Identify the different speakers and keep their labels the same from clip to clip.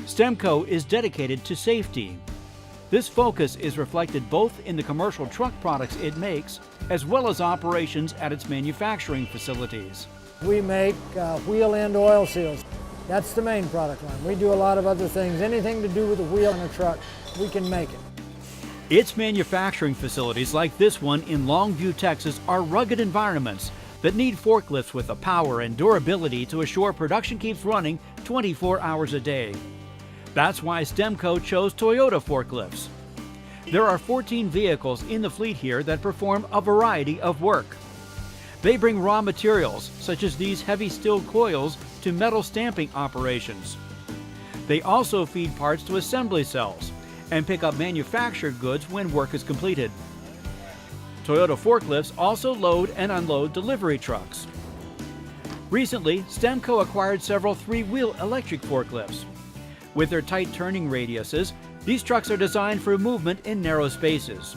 Speaker 1: Stemco is dedicated to safety. This focus is reflected both in the commercial truck products it makes, as well as operations at its manufacturing facilities.
Speaker 2: We make wheel end oil seals. That's the main product line. We do a lot of other things. Anything to do with the wheel in a truck, we can make it.
Speaker 1: Its manufacturing facilities like this one in Longview, Texas are rugged environments that need forklifts with the power and durability to assure production keeps running 24 hours a day. That's why Stemco chose Toyota Forklifts. There are 14 vehicles in the fleet here that perform a variety of work. They bring raw materials, such as these heavy steel coils, to metal stamping operations. They also feed parts to assembly cells and pick up manufactured goods when work is completed. Toyota Forklifts also load and unload delivery trucks. Recently, Stemco acquired several three-wheel electric forklifts. With their tight turning radiuses, these trucks are designed for movement in narrow spaces.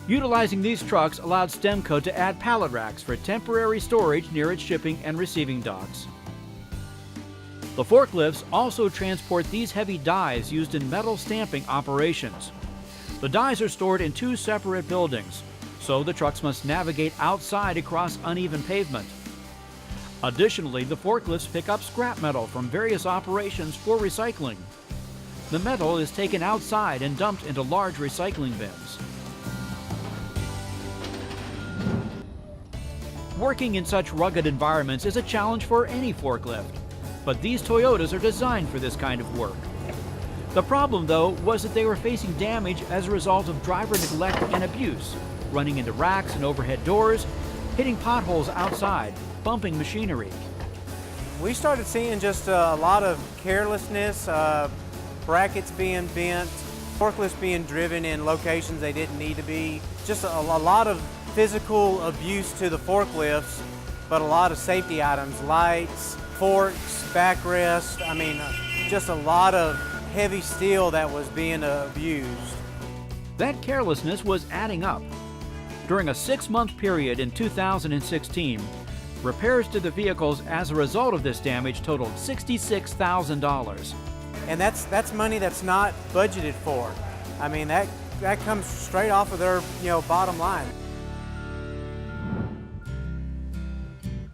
Speaker 1: Utilizing these trucks allowed Stemco to add pallet racks for temporary storage near its shipping and receiving docks. The forklifts also transport these heavy dies used in metal stamping operations. The dies are stored in two separate buildings, so the trucks must navigate outside across uneven pavement. Additionally, the forklifts pick up scrap metal from various operations for recycling. The metal is taken outside and dumped into large recycling bins. Working in such rugged environments is a challenge for any forklift, but these Toyotas are designed for this kind of work. The problem, though, was that they were facing damage as a result of driver neglect and abuse, running into racks and overhead doors, hitting potholes outside, bumping machinery.
Speaker 3: We started seeing just a lot of carelessness, brackets being bent, forklifts being driven in locations they didn't need to be, just a lot of physical abuse to the forklifts, but a lot of safety items, lights, forks, backrest, just a lot of heavy steel that was being abused.
Speaker 1: That carelessness was adding up. During a 6-month period in 2016, repairs to the vehicles as a result of this damage totaled $66,000.
Speaker 3: And that's money that's not budgeted for. That comes straight off of their bottom line.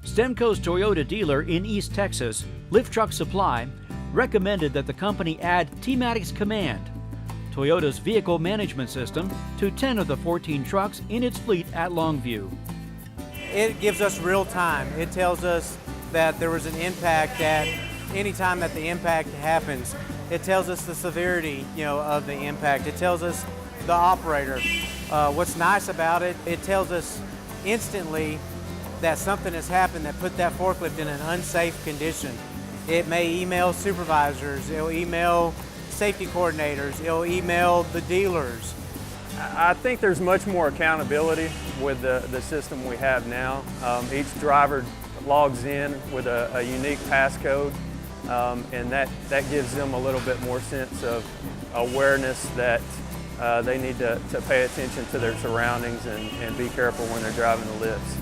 Speaker 1: Stemco's Toyota dealer in East Texas, Lift Truck Supply, recommended that the company add T-Matics Command, Toyota's vehicle management system, to 10 of the 14 trucks in its fleet at Longview.
Speaker 3: It gives us real time. It tells us that there was an impact at any time that the impact happens. It tells us the severity, of the impact. It tells us the operator. What's nice about it, it tells us instantly that something has happened that put that forklift in an unsafe condition. It may email supervisors, it'll email safety coordinators, it'll email the dealers.
Speaker 4: I think there's much more accountability with the system we have now. Each driver logs in with a unique passcode, and that gives them a little bit more sense of awareness that they need to pay attention to their surroundings and be careful when they're driving the lifts.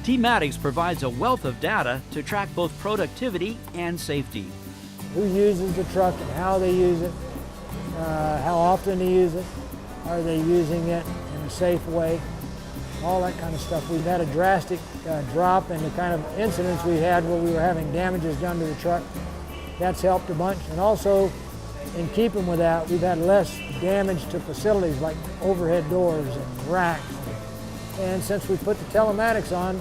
Speaker 1: T-Matics provides a wealth of data to track both productivity and safety.
Speaker 2: Who uses the truck and how they use it, how often they use it, are they using it in a safe way, all that kind of stuff. We've had a drastic drop in the kind of incidents we had where we were having damages done to the truck. That's helped a bunch. And also, in keeping with that, we've had less damage to facilities like overhead doors and racks. And since we put the telematics on,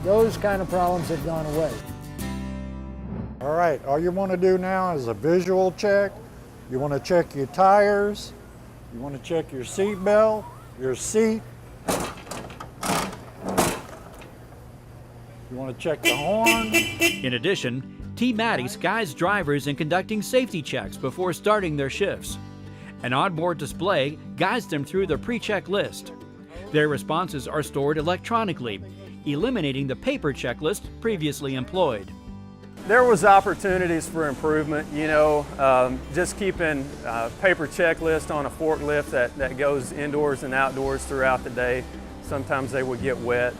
Speaker 2: those kind of problems have gone away.
Speaker 5: All right, all you want to do now is a visual check. You want to check your tires. You want to check your seat belt, your seat. You want to check the horn.
Speaker 1: In addition, T-Matics guides drivers in conducting safety checks before starting their shifts. An onboard display guides them through the pre-check list. Their responses are stored electronically, eliminating the paper checklist previously employed.
Speaker 4: There was opportunities for improvement, just keeping a paper checklist on a forklift that goes indoors and outdoors throughout the day. Sometimes they would get wet,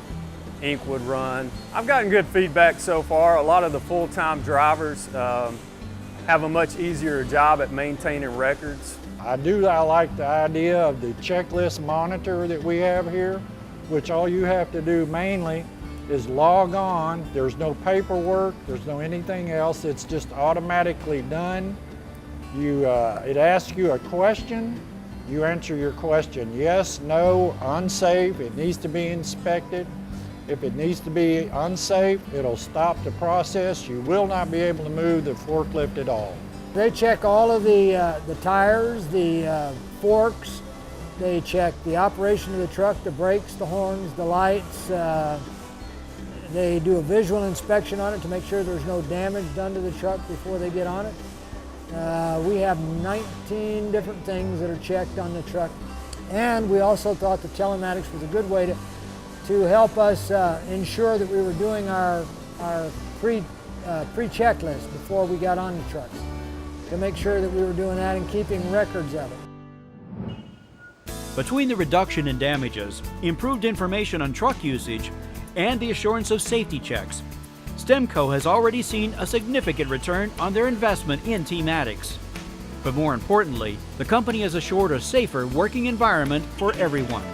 Speaker 4: ink would run. I've gotten good feedback so far. A lot of the full-time drivers have a much easier job at maintaining records.
Speaker 5: I like the idea of the checklist monitor that we have here, which all you have to do mainly is log on. There's no paperwork, there's no anything else. It's just automatically done. It asks you a question. You answer your question, yes, no, unsafe, it needs to be inspected. If it needs to be unsafe, it'll stop the process. You will not be able to move the forklift at all.
Speaker 2: They check all of the tires, the forks. They check the operation of the truck, the brakes, the horns, the lights. They do a visual inspection on it to make sure there's no damage done to the truck before they get on it. We have 19 different things that are checked on the truck. And we also thought the telematics was a good way to help us ensure that we were doing our pre-checklist before we got on the trucks, to make sure that we were doing that and keeping records of it.
Speaker 1: Between the reduction in damages, improved information on truck usage, and the assurance of safety checks, Stemco has already seen a significant return on their investment in T-Matics. But more importantly, the company has assured a safer working environment for everyone.